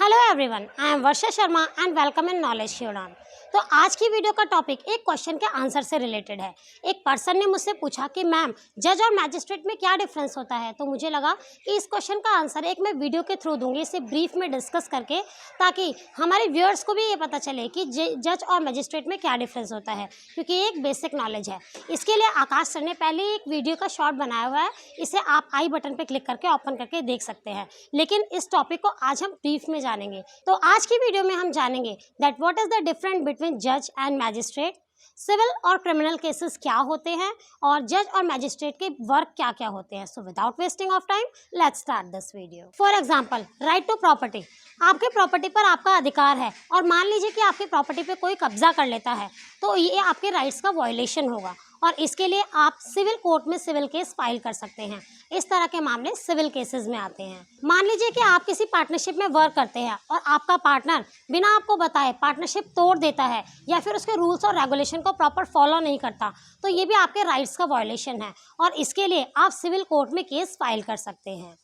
Hello everyone, I am Varsha Sharma and welcome in knowledge की उड़ान। तो आज की वीडियो का टॉपिक एक क्वेश्चन के आंसर से रिलेटेड है। एक पर्सन ने मुझसे पूछा कि मैम जज और मैजिस्ट्रेट में क्या डिफरेंस होता है, तो मुझे लगा कि इस क्वेश्चन का आंसर एक मैं वीडियो के थ्रू दूंगी, इसे ब्रीफ में डिस्कस करके, ताकि हमारे व्यूअर्स को भी ये पता चले कि जज और मैजिस्ट्रेट में क्या डिफरेंस होता है, क्योंकि ये एक बेसिक नॉलेज है। इसके लिए आकाश सर ने पहले एक वीडियो का शॉर्ट बनाया हुआ है, इसे आप आई बटन पर क्लिक करके ओपन करके देख सकते हैं। लेकिन इस टॉपिक को आज हम ब्रीफ में जानेंगे। तो आज की वीडियो में हम जानेंगे that what is the difference between जज एंड मैजिस्ट्रेट, सिविल और क्रिमिनल केसेस क्या होते हैं, और जज और मैजिस्ट्रेट के वर्क क्या क्या होते हैं। So without wasting of time let's start this video. For example, right to property. आपके प्रॉपर्टी पर आपका अधिकार है और मान लीजिए कि आपकी प्रॉपर्टी पे कोई कब्जा कर लेता है, तो ये आपके राइट्स का वायलेशन होगा और इसके लिए आप सिविल कोर्ट में सिविल केस फाइल कर सकते हैं। इस तरह के मामले सिविल केसेस में आते हैं। मान लीजिए कि आप किसी पार्टनरशिप में वर्क करते हैं और आपका पार्टनर बिना आपको बताए पार्टनरशिप तोड़ देता है या फिर उसके रूल्स और रेगुलेशन को प्रॉपर फॉलो नहीं करता, तो ये भी आपके राइट्स का वायलेशन है और इसके लिए आप सिविल कोर्ट में केस फाइल कर सकते हैं।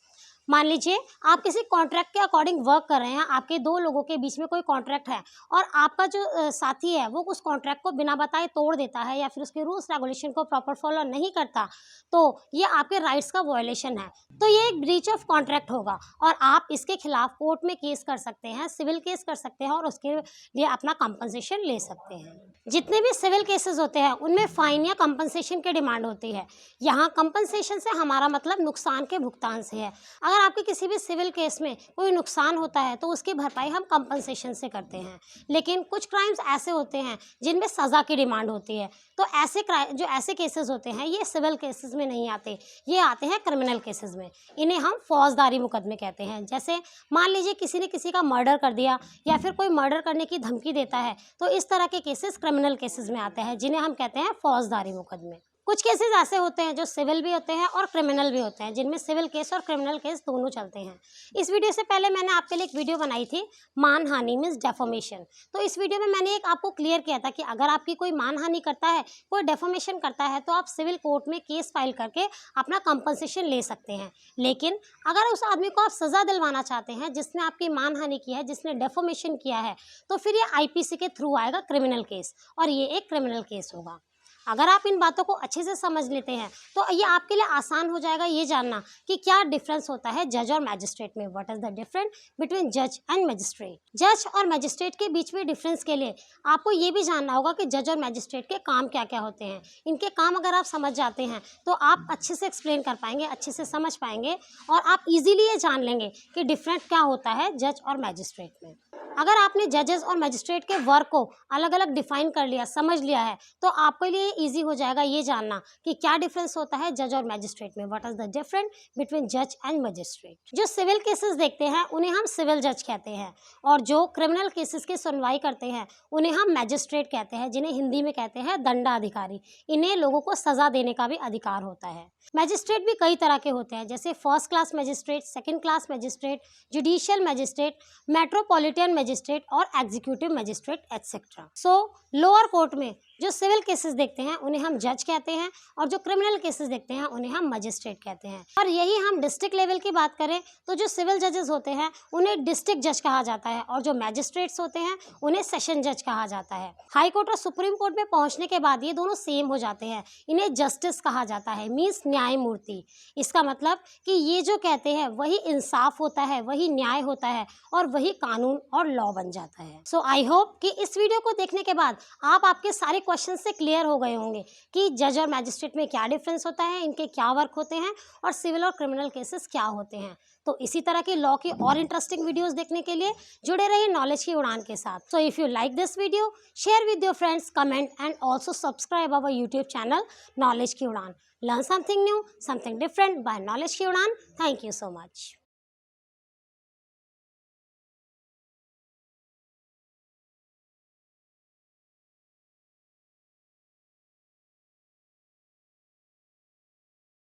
मान लीजिए आप किसी कॉन्ट्रैक्ट के अकॉर्डिंग वर्क कर रहे हैं, आपके दो लोगों के बीच में कोई कॉन्ट्रैक्ट है और आपका जो साथी है वो उस कॉन्ट्रैक्ट को बिना बताए तोड़ देता है या फिर उसके रूल्स रेगुलेशन को प्रॉपर फॉलो नहीं करता, तो ये आपके राइट्स का वायलेशन है। तो ये एक ब्रीच ऑफ कॉन्ट्रैक्ट होगा और आप इसके खिलाफ कोर्ट में केस कर सकते हैं, सिविल केस कर सकते हैं और उसके लिए अपना कंपनसेशन ले सकते हैं। जितने भी सिविल केसेस होते हैं उनमें फाइन या कंपनसेशन की डिमांड होती है। यहाँ कंपनसेशन से हमारा मतलब नुकसान के भुगतान से है। अगर आपके किसी भी सिविल केस में कोई नुकसान होता है तो उसकी भरपाई हम कंपनसेशन से करते हैं। लेकिन कुछ क्राइम्स ऐसे होते हैं जिनमें सज़ा की डिमांड होती है, तो ऐसे केसेस होते हैं ये सिविल केसेस में नहीं आते, ये आते हैं क्रिमिनल केसेस में। इन्हें हम फौजदारी मुकदमे कहते हैं। जैसे मान लीजिए किसी ने किसी का मर्डर कर दिया या फिर कोई मर्डर करने की धमकी देता है, तो इस तरह के केसेस क्रिमिनल केसेस में आते हैं, जिन्हें हम कहते हैं फौजदारी मुकदमे। कुछ केसेस ऐसे होते हैं जो सिविल भी होते हैं और क्रिमिनल भी होते हैं, जिनमें सिविल केस और क्रिमिनल केस दोनों चलते हैं। इस वीडियो से पहले मैंने आपके लिए एक वीडियो बनाई थी, मानहानि मीन्स डेफोमेशन। तो इस वीडियो में मैंने एक आपको क्लियर किया था कि अगर आपकी कोई मानहानि करता है, कोई डेफोमेशन करता है, तो आप सिविल कोर्ट में केस फाइल करके अपना कंपनसेशन ले सकते हैं। लेकिन अगर उस आदमी को आप सज़ा दिलवाना चाहते हैं जिसने आपकी मानहानि की है, जिसने डेफोमेशन किया है, तो फिर ये आईपीसी के थ्रू आएगा क्रिमिनल केस और ये एक क्रिमिनल केस होगा। अगर आप इन बातों को अच्छे से समझ लेते हैं तो ये आपके लिए आसान हो जाएगा ये जानना कि क्या डिफरेंस होता है जज और मैजिस्ट्रेट में। What is the difference between जज एंड मैजिस्ट्रेट। जज और मैजिस्ट्रेट के बीच में डिफरेंस के लिए आपको ये भी जानना होगा कि जज और मैजिस्ट्रेट के काम क्या क्या होते हैं। इनके काम अगर आप समझ जाते हैं तो आप अच्छे से एक्सप्लेन कर पाएंगे, अच्छे से समझ पाएंगे और आप इजीली ये जान लेंगे कि डिफरेंट क्या होता है जज और मैजिस्ट्रेट में। अगर आपने जजेस और मैजिस्ट्रेट के वर्क को अलग अलग डिफाइन कर लिया, समझ लिया है, तो आपके लिए इजी हो जाएगा ये जानना कि क्या डिफरेंस होता है जज और मैजिस्ट्रेट में। What is the difference between जज एंड मैजिस्ट्रेट। जो सिविल केसेस देखते हैं उन्हें हम सिविल जज कहते हैं और जो क्रिमिनल केसेस की सुनवाई करते हैं उन्हें हम मैजिस्ट्रेट कहते हैं, जिन्हें हिंदी में कहते हैं दंडाधिकारी। इन्हें लोगों को सजा देने का भी अधिकार होता है। मैजिस्ट्रेट भी कई तरह के होते हैं, जैसे first class magistrate, second class magistrate, judicial magistrate, metropolitan magistrate और executive magistrate etcetera. So lower court में जो सिविल केसेस देखते हैं उन्हें हम जज कहते हैं और जो क्रिमिनल केसेस देखते हैं उन्हें हम मजिस्ट्रेट कहते हैं। और यही हम डिस्ट्रिक्ट लेवल की बात करें तो जो सिविल जजेस होते हैं उन्हें डिस्ट्रिक्ट जज कहा जाता है और जो मैजिस्ट्रेट्स होते हैं उन्हें सेशन जज कहा जाता है। हाई कोर्ट और सुप्रीम कोर्ट में पहुंचने के बाद ये दोनों सेम हो जाते हैं। इन्हें जस्टिस कहा जाता है, मीन्स न्यायमूर्ति। इसका मतलब कि ये जो कहते हैं वही इंसाफ होता है, वही न्याय होता है और वही कानून और लॉ बन जाता है। सो आई होप कि इस वीडियो को देखने के बाद आपके सारे क्वेश्चन से क्लियर हो गए होंगे कि जज और मैजिस्ट्रेट में क्या डिफरेंस होता है, इनके क्या वर्क होते हैं और सिविल और क्रिमिनल केसेस क्या होते हैं। तो इसी तरह की लॉ की और इंटरेस्टिंग वीडियोस देखने के लिए जुड़े रहिए नॉलेज की उड़ान के साथ। So if you like this video, share with your friends, comment and also subscribe our YouTube channel knowledge की उड़ान। Learn something new, something different by knowledge की उड़ान। Thank you so much.